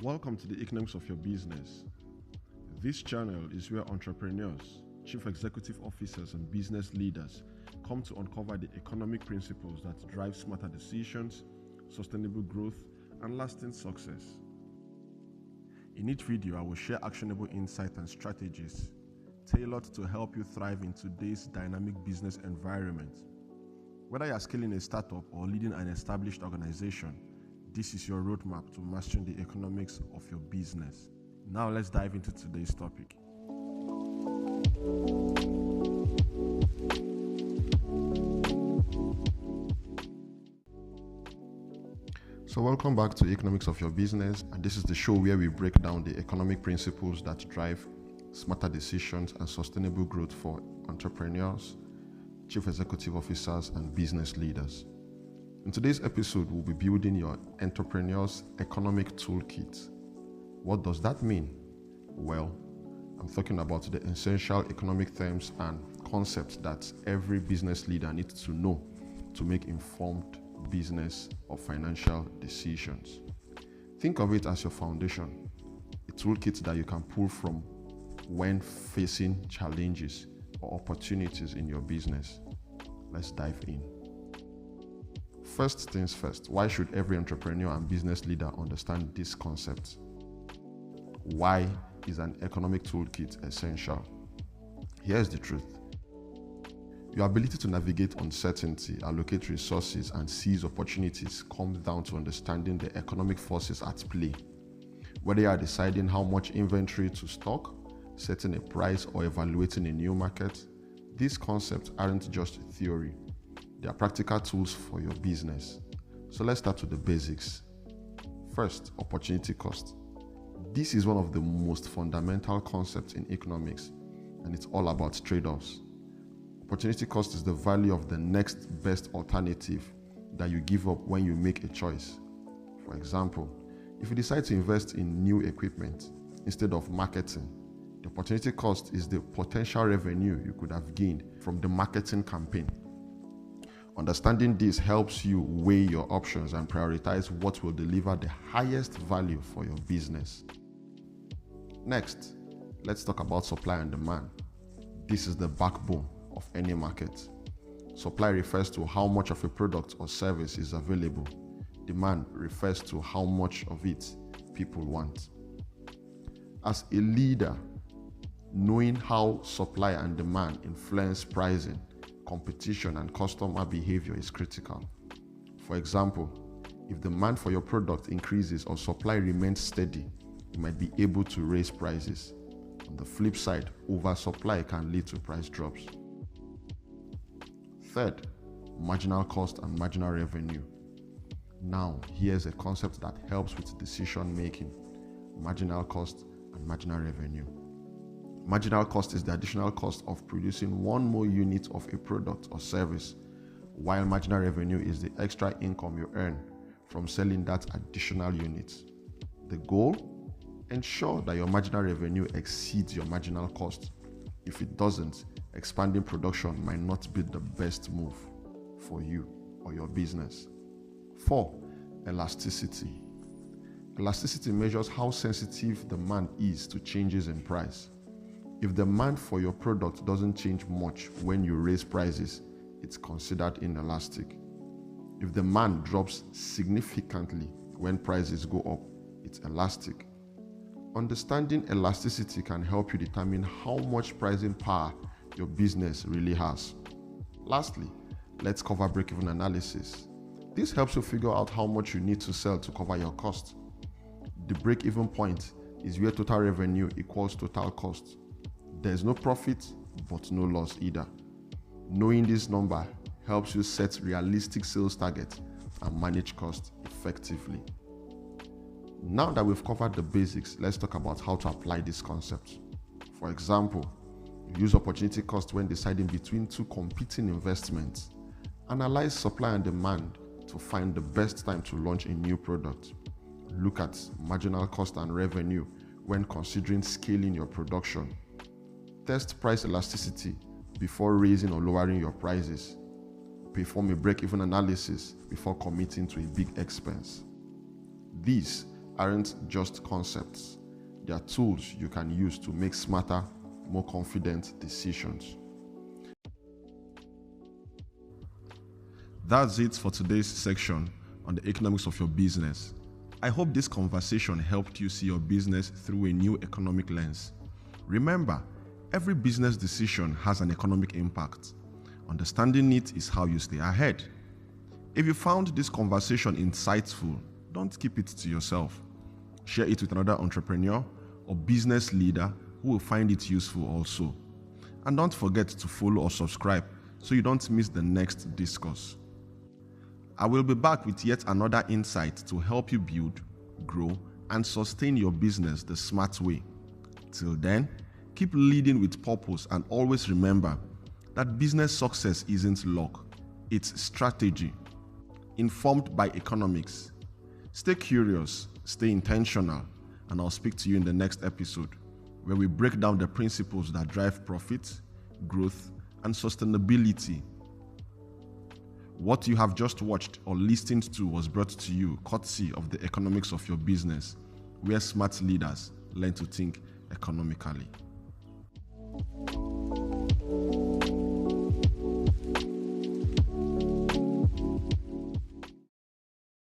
Welcome to the Economics of Your Business. This channel is where entrepreneurs, chief executive officers, and business leaders come to uncover the economic principles that drive smarter decisions, sustainable growth, and lasting success. In each video, I will share actionable insights and strategies tailored to help you thrive in today's dynamic business environment. Whether you are scaling a startup or leading an established organization, this is your roadmap to mastering the economics of your business. Now let's dive into today's topic. So welcome back to Economics of Your Business, and this is the show where we break down the economic principles that drive smarter decisions and sustainable growth for entrepreneurs, chief executive officers, and business leaders. In today's episode, we'll be building your entrepreneur's economic toolkit. What does that mean? Well, I'm talking about the essential economic terms and concepts that every business leader needs to know to make informed business or financial decisions. Think of it as your foundation, a toolkit that you can pull from when facing challenges or opportunities in your business. Let's dive in. First things first, why should every entrepreneur and business leader understand this concept? Why is an economic toolkit essential? Here's the truth. Your ability to navigate uncertainty, allocate resources, and seize opportunities comes down to understanding the economic forces at play. Whether you are deciding how much inventory to stock, setting a price, or evaluating a new market, these concepts aren't just theory. They are practical tools for your business. So let's start with the basics. First, opportunity cost. This is one of the most fundamental concepts in economics, and it's all about trade-offs. Opportunity cost is the value of the next best alternative that you give up when you make a choice. For example, if you decide to invest in new equipment instead of marketing, the opportunity cost is the potential revenue you could have gained from the marketing campaign. Understanding this helps you weigh your options and prioritize what will deliver the highest value for your business. Next, let's talk about supply and demand. This is the backbone of any market. Supply refers to how much of a product or service is available. Demand refers to how much of it people want. As a leader, knowing how supply and demand influence pricing, competition, and customer behavior is critical. For example, if demand for your product increases or supply remains steady, you might be able to raise prices. On the flip side, oversupply can lead to price drops. Third, marginal cost and marginal revenue. Now, here's a concept that helps with decision making: marginal cost and marginal revenue. Marginal cost is the additional cost of producing one more unit of a product or service, while marginal revenue is the extra income you earn from selling that additional unit. The goal? Ensure that your marginal revenue exceeds your marginal cost. If it doesn't, expanding production might not be the best move for you or your business. 4. Elasticity. Elasticity measures how sensitive demand is to changes in price. If demand for your product doesn't change much when you raise prices, it's considered inelastic. If demand drops significantly when prices go up, it's elastic. Understanding elasticity can help you determine how much pricing power your business really has. Lastly, let's cover break-even analysis. This helps you figure out how much you need to sell to cover your cost. The break-even point is where total revenue equals total cost. There's no profit, but no loss either. Knowing this number helps you set realistic sales targets and manage costs effectively. Now that we've covered the basics, let's talk about how to apply this concept. For example, use opportunity cost when deciding between two competing investments. Analyze supply and demand to find the best time to launch a new product. Look at marginal cost and revenue when considering scaling your production. Test price elasticity before raising or lowering your prices. Perform a break-even analysis before committing to a big expense. These aren't just concepts. They are tools you can use to make smarter, more confident decisions. That's it for today's section on the economics of your business. I hope this conversation helped you see your business through a new economic lens. Remember, every business decision has an economic impact. Understanding it is how you stay ahead. If you found this conversation insightful, don't keep it to yourself. Share it with another entrepreneur or business leader who will find it useful also. And don't forget to follow or subscribe so you don't miss the next discourse. I will be back with yet another insight to help you build, grow, and sustain your business the smart way. Till then, keep leading with purpose and always remember that business success isn't luck, it's strategy, informed by economics. Stay curious, stay intentional, and I'll speak to you in the next episode where we break down the principles that drive profit, growth, and sustainability. What you have just watched or listened to was brought to you courtesy of the economics of your business, where smart leaders learn to think economically.